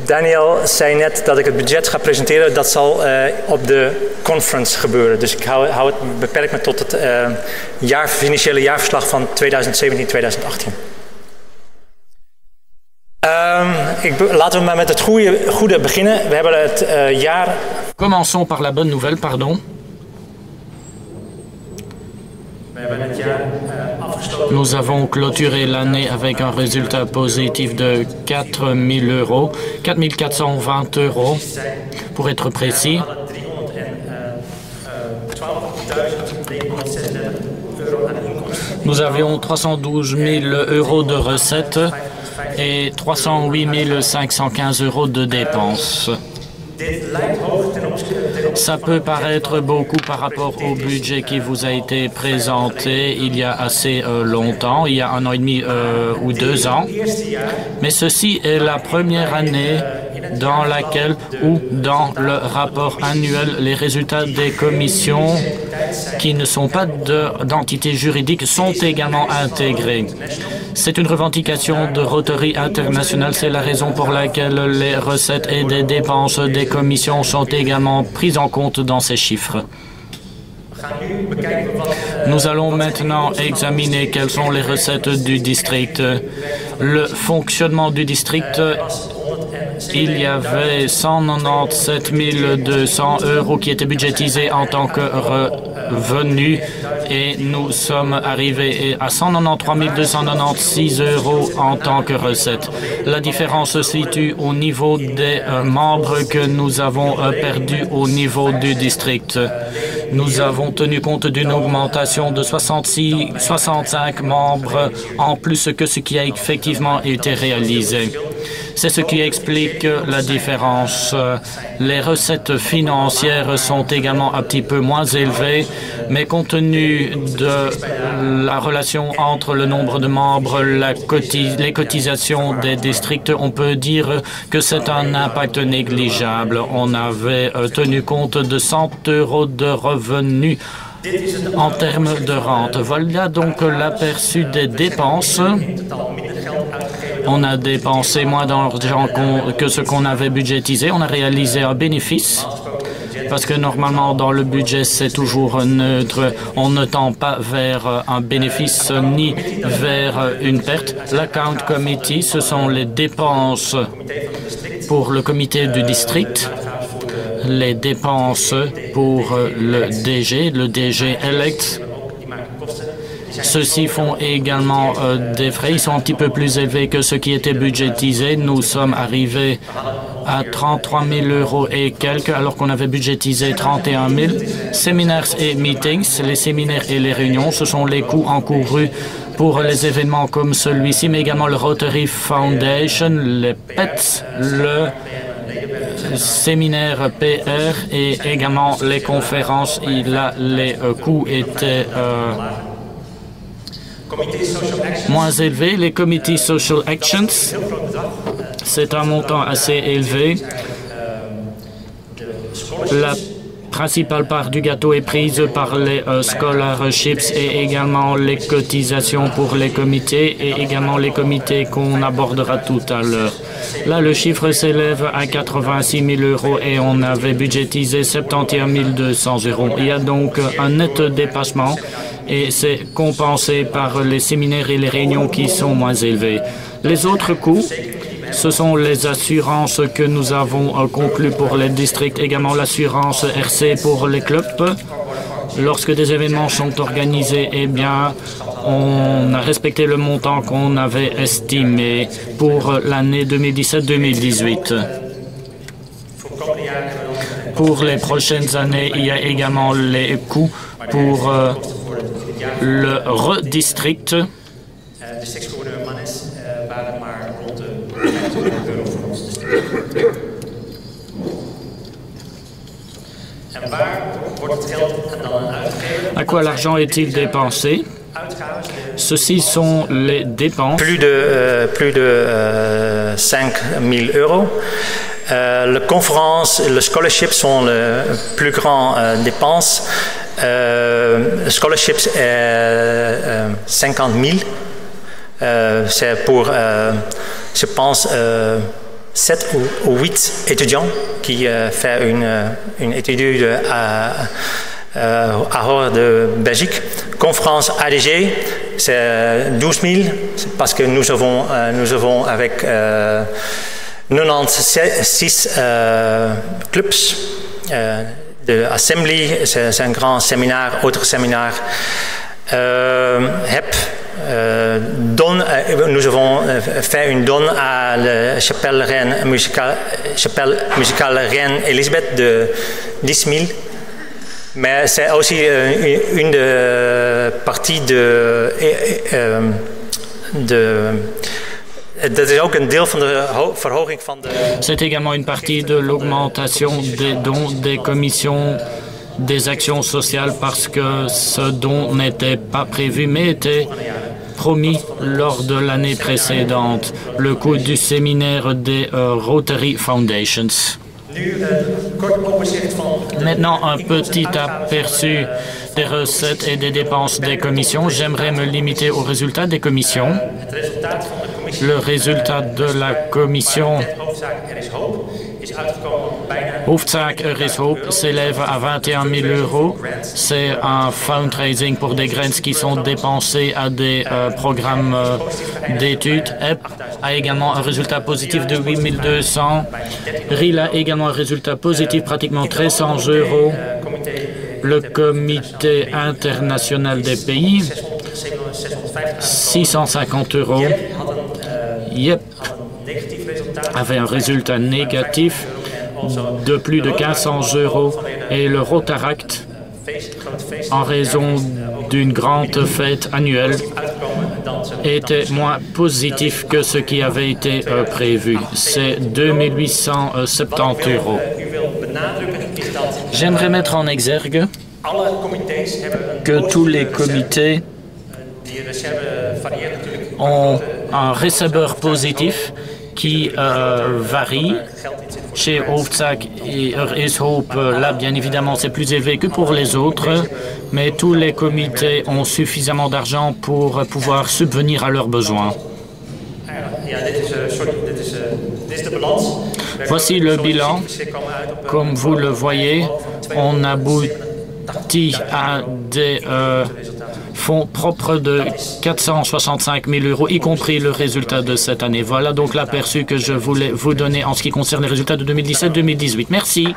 Daniel zei net dat ik het budget ga presenteren. Dat zal op de conference gebeuren. Dus ik beperk me tot het financiële jaarverslag van 2017-2018. Laten we maar met het goede beginnen. We hebben het jaar... Commençons par la bonne nouvelle, pardon. Nous avons clôturé l'année avec un résultat positif de 4 000 euros, 4 420 euros pour être précis. Nous avions 312 000 euros de recettes et 308 515 euros de dépenses. Ça peut paraître beaucoup par rapport au budget qui vous a été présenté il y a assez longtemps, il y a 1 an et demi ou 2 ans. Mais ceci est la première année dans laquelle ou dans le rapport annuel, les résultats des commissions qui ne sont pas d'entités juridiques sont également intégrés. C'est une revendication de Rotary International. C'est la raison pour laquelle les recettes et des dépenses des commissions sont également prises en compte dans ces chiffres. Nous allons maintenant examiner quelles sont les recettes du district. Le fonctionnement du district, il y avait 197 200 euros qui étaient budgétisés en tant que revenus et nous sommes arrivés à 193 296 euros en tant que recettes. La différence se situe au niveau des membres que nous avons perdus au niveau du district. Nous avons tenu compte d'une augmentation de 65 membres en plus que ce qui a effectivement été réalisé. C'est ce qui explique la différence. Les recettes financières sont également un petit peu moins élevées, mais compte tenu de la relation entre le nombre de membres, les cotisations des districts, on peut dire que c'est un impact négligeable. On avait tenu compte de 100 euros de revenus en termes de rente. Voilà donc l'aperçu des dépenses. On a dépensé moins d'argent que ce qu'on avait budgétisé. On a réalisé un bénéfice parce que normalement dans le budget c'est toujours neutre. On ne tend pas vers un bénéfice ni vers une perte. L'account committee, ce sont les dépenses pour le comité du district, les dépenses pour le DG elect. Ceux-ci font également des frais. Ils sont un petit peu plus élevés que ce qui était budgétisé. Nous sommes arrivés à 33 000 euros et quelques, alors qu'on avait budgétisé 31 000. Séminaires et meetings, les séminaires et les réunions, ce sont les coûts encourus pour les événements comme celui-ci, mais également le Rotary Foundation, les PETS, le séminaire PR et également les conférences. Là, les coûts étaient moins élevés. Les comités Social Actions, c'est un montant assez élevé. La principale part du gâteau est prise par les scholarships et également les cotisations pour les comités et également les comités qu'on abordera tout à l'heure. Là, le chiffre s'élève à 86 000 euros et on avait budgétisé 71 200 euros. Il y a donc un net dépassement et c'est compensé par les séminaires et les réunions qui sont moins élevés. Les autres coûts, ce sont les assurances que nous avons conclues pour les districts, également l'assurance RC pour les clubs. Lorsque des événements sont organisés, eh bien, on a respecté le montant qu'on avait estimé pour l'année 2017-2018. Pour les prochaines années, il y a également les coûts pour le redistrict. À quoi l'argent est-il dépensé? Ceci sont les dépenses. Plus de 5 000 euros. La conférence et le scholarship sont les plus grandes dépenses. Scholarships 50 000. C'est pour, je pense, 7 ou 8 étudiants qui font une étude à Hors de Belgique. Conférence ADG, c'est 12 000, parce que nous avons avec 96 clubs de Assembly, c'est un grand séminaire, autre séminaire. Nous avons fait une donne à la chapelle musicale Reine Elisabeth de 10 000. Mais c'est aussi une partie C'est également une partie de l'augmentation des dons des commissions des actions sociales parce que ce don n'était pas prévu mais était promis lors de l'année précédente, le coût du séminaire des Rotary Foundations. Maintenant, un petit aperçu des recettes et des dépenses des commissions. J'aimerais me limiter aux résultats des commissions. Le résultat de la commission Hoofdzaak Er is Hoop s'élève à 21 000 €. C'est un fundraising pour des grants qui sont dépensés à des programmes d'études. EP a également un résultat positif de 8 200 €. RIL a également un résultat positif pratiquement 1300 €. Le comité international des pays, 650 €. YEP avait un résultat négatif de plus de 1500 € et le Rotaract, en raison d'une grande fête annuelle, était moins positif que ce qui avait été prévu. C'est 2 870 €. J'aimerais mettre en exergue que tous les comités ont un receveur positif qui varie. Chez Hoofdzaak et Er is Hoop, là, bien évidemment, c'est plus élevé que pour les autres, mais tous les comités ont suffisamment d'argent pour pouvoir subvenir à leurs besoins. Voici le bilan. Comme vous le voyez, on aboutit à des fonds propres de 465 000 €, y compris le résultat de cette année. Voilà donc l'aperçu que je voulais vous donner en ce qui concerne les résultats de 2017-2018. Merci.